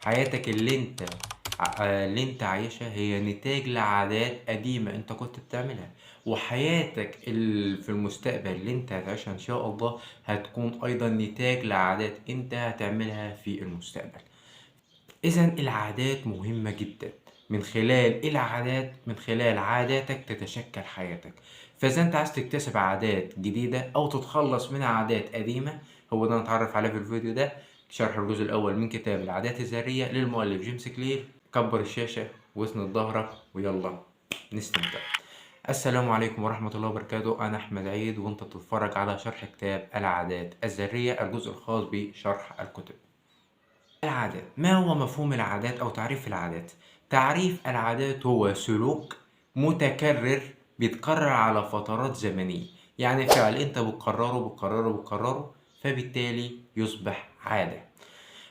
حياتك اللي انت عايشها هي نتاج لعادات قديمة انت كنت بتعملها، وحياتك في المستقبل اللي انت هتعيشها ان شاء الله هتكون ايضا نتاج لعادات انت هتعملها في المستقبل. اذا العادات مهمة جدا. من خلال عاداتك تتشكل حياتك. فاذا انت عايز تكتسب عادات جديدة او تتخلص من عادات قديمة، هو ده نتعرف عليه في الفيديو ده. شرح الجزء الاول من كتاب العادات الذرية للمؤلف جيمس كلير. كبر الشاشة واسند ظهرك ويلا نستمتع. السلام عليكم ورحمة الله وبركاته. أنا أحمد عيد وأنت بتتفرج على شرح كتاب العادات الذرية، الجزء الخاص بشرح الكتب. العادات، ما هو مفهوم العادات أو تعريف العادات؟ تعريف العادات هو سلوك متكرر بيتكرر على فترات زمنية، يعني فعل أنت بتكرره فبالتالي يصبح عادة.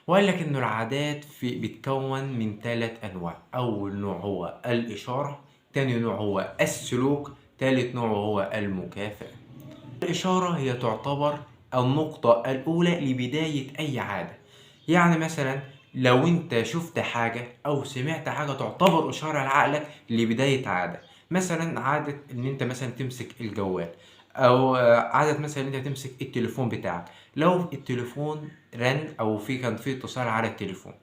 وقال لك إنه العادات بتكون من 3 أنواع. أول نوع هو الإشارة، تاني نوع هو السلوك، تالت نوع هو المكافأة. الإشارة هي تعتبر النقطة الأولى لبداية أي عادة. يعني مثلا لو أنت شفت حاجة أو سمعت حاجة تعتبر إشارة لعقلك لبداية عادة. مثلا عادة إن أنت مثلا تمسك الجوال، أو عادة مثلا إن أنت تمسك التليفون بتاعك. لو التليفون رن أو كان في اتصال على التليفون،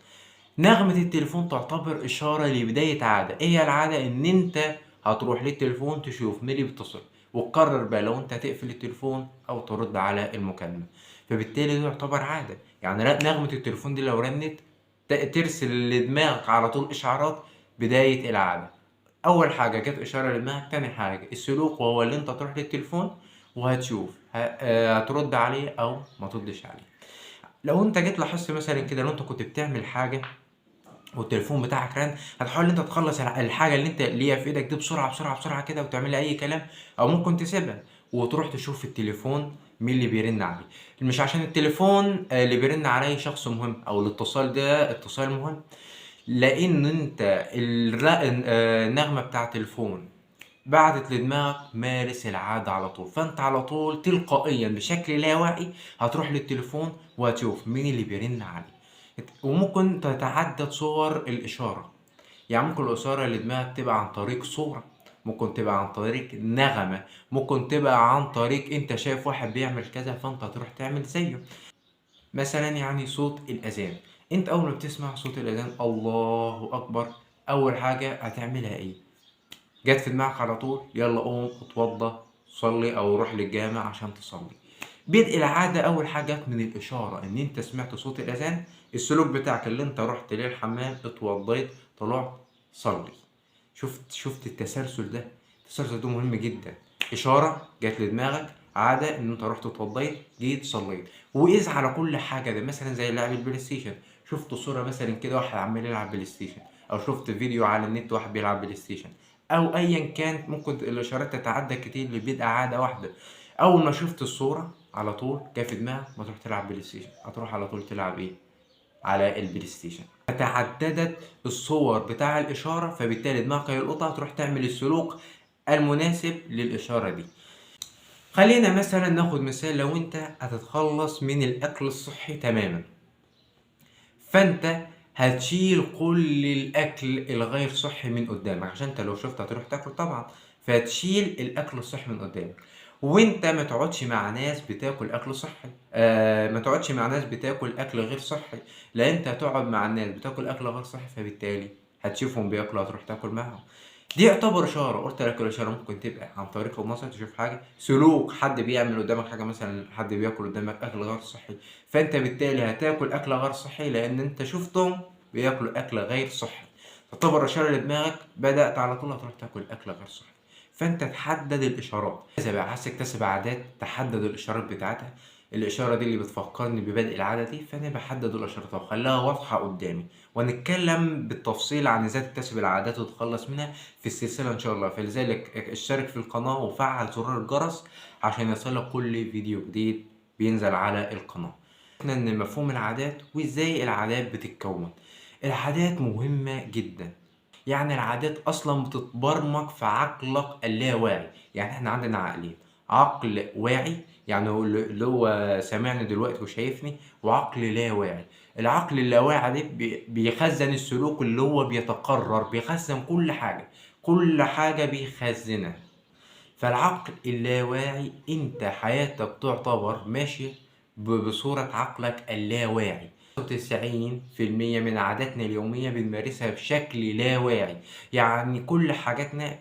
نغمة التليفون تعتبر إشارة لبداية عادة. إيه هي العادة؟ إن أنت هتروح للتليفون تشوف مين اللي بيتصل، وتقرر بقى لو أنت هتقفل التليفون أو ترد على المكالمة. فبالتالي ده يعتبر عادة. يعني نغمة التليفون دي لو رنت ترسل لدماغك على طول إشعارات بداية العادة. أول حاجة جت إشارة لدماغك. تاني حاجة السلوك، وهو اللي أنت تروح للتليفون وهتشوف هترد عليه أو ما تردش عليه. لو أنت جيت لاحظت مثلا كده، لو أنت كنت بتعمل حاجة والتليفون بتاعك رن، هتحاول ان انت تخلص الحاجه اللي انت ليها في ايدك دي بسرعه بسرعه بسرعه كده وتعملها اي كلام، او ممكن تسيبها وتروح تشوف في التليفون مين اللي بيرن عليه. مش عشان التليفون اللي بيرن عليه شخص مهم او الاتصال ده اتصال مهم، لان انت النغمه بتاع التليفون بعدت لدماغك مارس العادة على طول. فانت على طول تلقائيا بشكل لا واعي هتروح للتليفون وهتشوف مين اللي بيرن عليه. وممكن تتعدد صور الإشارة. يعني ممكن الإشارة اللي دماغك تبقى عن طريق صورة، ممكن تبقى عن طريق نغمة، ممكن تبقى عن طريق انت شايف واحد بيعمل كذا فانت هتروح تعمل زيه. مثلا يعني صوت الأذان، انت أول ما بتسمع صوت الأذان الله أكبر، أول حاجة هتعملها ايه؟ جت في دماغك على طول يلا قوم اتوضى صلي او روح للجامع عشان تصلي. بدء العادة اول حاجة جت من الاشارة ان انت سمعت صوت الاذان. السلوك بتاعك اللي انت رحت للحمام اتوضيت طلعت صلي. شفت التسلسل ده؟ التسلسل ده مهم جدا. اشارة جت لدماغك، عادة ان انت رحت اتوضيت جيت صليت. وقيس على كل حاجة. ده مثلا زي لعب البلاي ستيشن، شفت صورة مثلا كده واحد عمال يلعب بلاي ستيشن، او شفت فيديو على النت واحد بيلعب بلاي ستيشن، او ايا كان. ممكن الاشارات تتعدى كتير لبدء عاده واحده. اول ما شفت الصوره على طول جه في دماغك ما تروح تلعب بلاي ستيشن، هتروح على طول تلعب ايه؟ على البلاي ستيشن. تعددت الصور بتاع الاشاره فبالتالي دماغك هيلقطها تروح تعمل السلوك المناسب للاشاره دي. خلينا مثلا ناخد مثال. لو انت هتتخلص من الاكل الصحي تماما، فانت هتشيل كل الاكل الغير صحي من قدامك، عشان انت لو شفت هتروح تاكل طبعا. فهتشيل الاكل الصحي من قدامك، وانت ما تقعدش مع ناس بتاكل اكل صحي. ما تقعدش مع ناس بتاكل اكل غير صحي، لان انت هتقعد مع الناس بتاكل اكل غير صحي فبالتالي هتشوفهم بياكلوا هتروح تاكل معاهم. دي يعتبر اشاره. قلت لك الاشاره ممكن تبقى عن طريق النظر، تشوف حاجه، سلوك حد بيعمل قدامك حاجه، مثلا حد بياكل قدامك اكل غير صحي فانت بالتالي هتاكل اكل غير صحي لان انت شفتهم بياكلوا اكل غير صحي. تعتبر اشاره لدماغك بدات على طول هتروح تاكل اكل غير صحي. فانت تحدد الاشارات. اذا بقى عايز تكتسب عادات تحدد الاشارات بتاعتها. الاشاره دي اللي بتفكرني ببدء العاده دي، فانا بحدد الاشارات وخليها واضحه قدامي. ونتكلم بالتفصيل عن ازاي تكتسب العادات وتتخلص منها في السلسله ان شاء الله. فلذلك اشترك في القناه وفعل زرار الجرس عشان يصلك كل فيديو جديد بينزل على القناه. ان مفهوم العادات وازاي العادات بتتكون. العادات مهمه جدا. يعني العادات اصلا بتتبرمج في عقلك اللاواعي. يعني احنا عندنا عقلين: عقل واعي يعني هو اللي هو سامعني دلوقتي وشايفني، وعقل لا واعي. العقل اللاواعي ده بيخزن السلوك اللي هو بيتكرر، بيخزن كل حاجة، كل حاجة بيخزنها. فالعقل اللاواعي انت حياتك تعتبر ماشية بصورة عقلك اللاواعي. 90% من عاداتنا اليومية بنمارسها بشكل لا واعي. يعني كل حاجاتنا،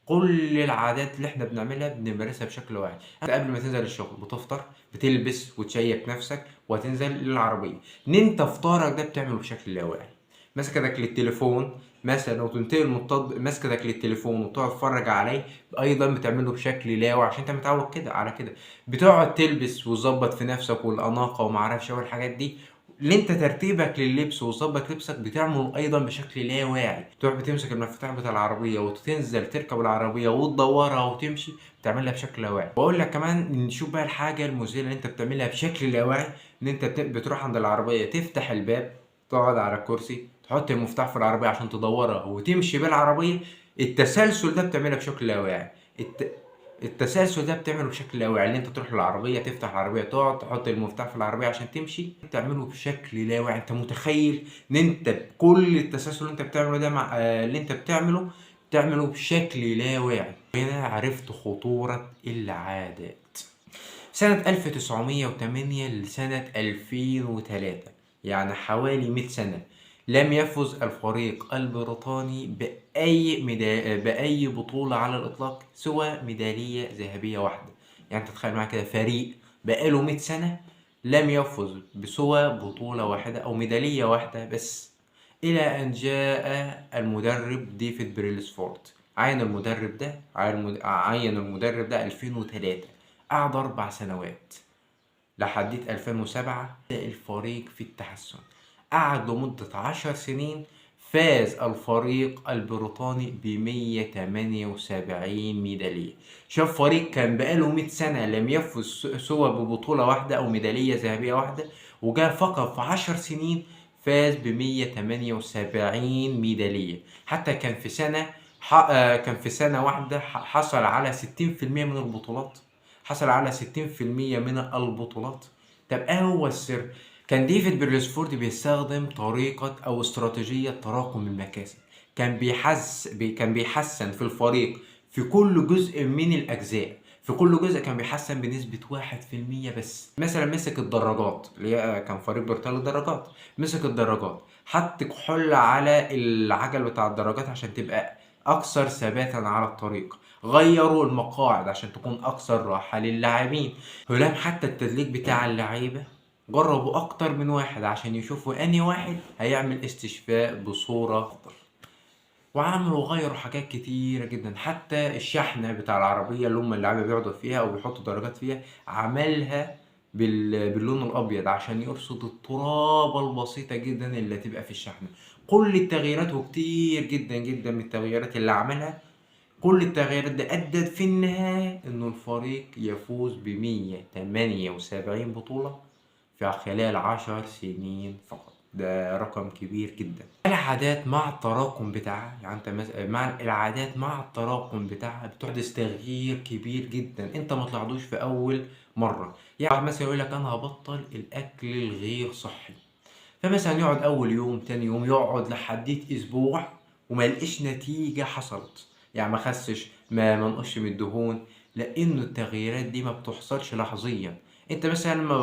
كل العادات اللي احنا بنعملها بنمارسها بشكل واعي. انت قبل ما تنزل الشغل بتفطر، بتلبس وتشيك نفسك وتنزل للعربية. ان انت فطارك ده بتعمله بشكل لا واعي. مسكتك للتليفون مثلا وتنتقل مسكتك للتليفون وتقعد تتفرج عليه، ايضا بتعمله بشكل لا واعي عشان انت متعود كده على كده. بتقعد تلبس وتظبط في نفسك والاناقه وما اعرفش ايه الحاجات دي، اللي انت ترتيبك لللبس وظبط لبسك بتعمله ايضا بشكل لا واعي. تروح بتمسك المفتاح بتاع العربيه وتنزل تركب العربيه وتدورها وتمشي، بتعملها بشكل لا واعي. بقول لك كمان نشوف بقى الحاجه المذهله اللي انت بتعملها بشكل لا واعي. ان انت بتروح عند العربيه تفتح الباب، تقعد على الكرسي، تحط المفتاح في العربيه عشان تدورها وتمشي بالعربيه. التسلسل ده بتعملها بشكل لا واعي. التسلسل ده بتعمله بشكل لا واعي. ان انت تروح للعربيه، تفتح العربيه، تقعد تحط المفتاح في العربيه عشان تمشي، تعمله بشكل لا واعي. انت متخيل ان انت كل التسلسل اللي انت بتعمله ده مع اللي انت بتعمله تعمله بشكل لا واعي. هنا عرفت خطوره العادات. سنة 1908 لسنة 2003، يعني حوالي 100 سنة، لم يفز الفريق البريطاني بأي بطولة على الإطلاق سوى ميدالية ذهبية واحدة. يعني تتخيل معايا كده، فريق بقاله 100 سنة لم يفز بسوى بطولة واحدة أو ميدالية واحدة بس، إلى أن جاء المدرب ديفيد بريلسفورد. عين المدرب ده 2003، قعد 4 سنوات لحديت 2007 بدأ الفريق في التحسن. قعد لمدة 10 سنين، فاز الفريق البريطاني ب178 ميدالية. شاف فريق كان بقاله 100 سنة لم يفز سوى ببطولة واحدة أو ميدالية ذهبية واحدة، وجاء فقط في 10 سنين فاز ب178 ميدالية. حتى كان في سنة واحدة حصل على 60% من البطولات. حصل على 60% من البطولات. طب ايه هو السر؟ كان ديفيد بيرلسفورد بيستخدم طريقة او استراتيجية تراكم المكاسب. كان بيحسن في الفريق في كل جزء من الاجزاء. في كل جزء كان بيحسن بنسبة 1% بس. مثلا مسك الدراجات، اللي هي كان فريق بريطاني الدراجات، مسك الدراجات حط كحول على العجل بتاع الدراجات عشان تبقى اكثر ثباتا على الطريق. غيروا المقاعد عشان تكون اكثر راحة للاعبين. هلام حتى التدليك بتاع اللعيبة جربوا اكتر من واحد عشان يشوفوا انهي واحد هيعمل استشفاء بصورة افضل. غيروا حاجات كتيرة جدا. حتى الشحنة بتاع العربية اللي هم اللعيبة بيقعدوا فيها او بيحطوا درجات فيها، عملها باللون الابيض عشان يرصد التراب البسيطة جدا اللي هتبقى في الشحنة. كل التغييرات وكتير جدا جدا من التغييرات اللي عملها، كل التغييرات دي أدت في النهاية إنه الفريق يفوز ب178 بطولة في خلال 10 سنين فقط. ده رقم كبير جدا. العادات مع التراكم بتاعها، يعني انت مع العادات مع التراكم بتاعها بتحدث تغيير كبير جدا انت ما طلعتوش في اول مرة. يعني مثلا يقول لك انا هبطل الاكل الغير صحي، فمثلا يقعد اول يوم، تاني يوم، يقعد لحديت اسبوع وما يلقيش نتيجة حصلت. يعني ما خسش، ما نقصش من الدهون، لانه التغييرات دي ما بتحصلش لحظيا. انت مثلا لما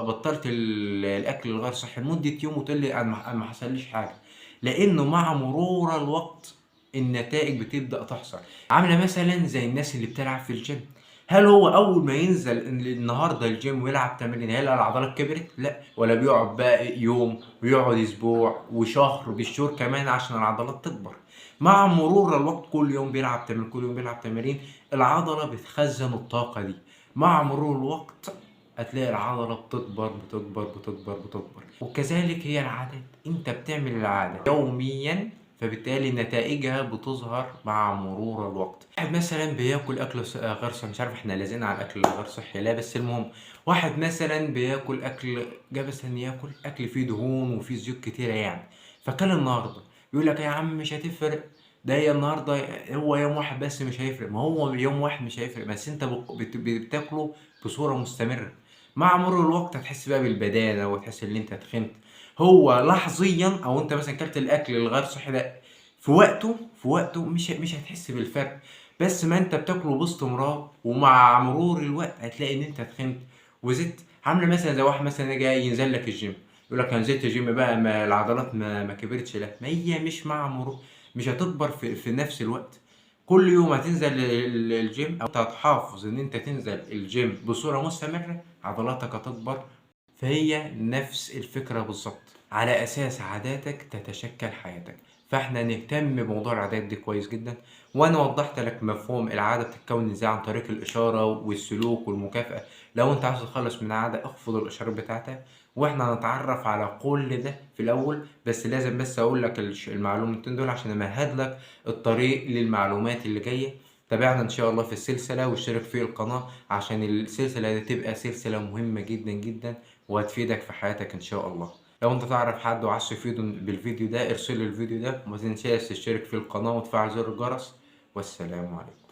بطلت الاكل الغير صحي لمدة يوم وتقول لي انا ما حصليش حاجة، لانه مع مرور الوقت النتائج بتبدأ تحصل. عاملة مثلا زي الناس اللي بتلعب في الجيم. هل هو اول ما ينزل النهارده الجيم ويلعب تمرين هيلاقي العضلات كبرت؟ لا، ولا بيقعد بقى يوم ويقعد اسبوع وشهر بالشهور كمان عشان العضلات تكبر. مع مرور الوقت كل يوم بيلعب تمرين، كل يوم بيلعب تمارين، العضلة بتخزن الطاقة دي. مع مرور الوقت هتلاقي العضلة بتكبر بتكبر بتكبر بتكبر. وكذلك هي العادات، انت بتعمل العادة يوميا فبالتالي نتائجها بتظهر مع مرور الوقت. واحد مثلا بياكل اكل غير صحي، مش عارف احنا لازين على الاكل الغير صحي لا، بس المهم واحد مثلا بياكل اكل، جاب مثلا ياكل اكل فيه دهون وفيه زيوت كتيره يعني، فكان النهارده يقول لك يا عم مش هتفرق، ده هي النهارده هو يوم واحد بس مش هيفرق. ما هو يوم واحد مش هيفرق، بس انت بتاكله بصوره مستمره. مع مرور الوقت هتحس بقى بالبدانة وتحس ان انت تخنت. هو لحظيا او انت مثلا كلت الاكل الغير صحي ده في وقته مش هتحس بالفرق، بس ما انت بتاكله باستمرار ومع مرور الوقت هتلاقي ان انت تخنت وزدت. عامله مثلا زي واحد مثلا جاي ينزل لك الجيم، يقول لك انا نزلت الجيم بقى ما العضلات ما كبرتش. لا، ما هي مش مع مرور، مش هتكبر في نفس الوقت. كل يوم هتنزل الجيم او انت هتحافظ ان انت تنزل الجيم بصوره مستمره، عضلاتك هتكبر. فهي نفس الفكره بالظبط، على اساس عاداتك تتشكل حياتك. فاحنا نهتم بموضوع العادات دي كويس جدا. وانا وضحت لك مفهوم العاده بتتكون ازاي عن طريق الاشاره والسلوك والمكافاه. لو انت عايز تخلص من عاده اخفض الاشارات بتاعتها، واحنا هنتعرف على كل ده في الاول. بس لازم بس اقول لك المعلومتين دول عشان امهد لك الطريق للمعلومات اللي جايه. تابعنا ان شاء الله في السلسله واشترك في القناه عشان السلسله دي تبقى سلسله مهمه جدا جدا وهتفيدك في حياتك ان شاء الله. لو انت تعرف حد وعايز تفيده بالفيديو ده ارسل له الفيديو ده، وما تنساش تشترك في القناه وتفعل زر الجرس. والسلام عليكم.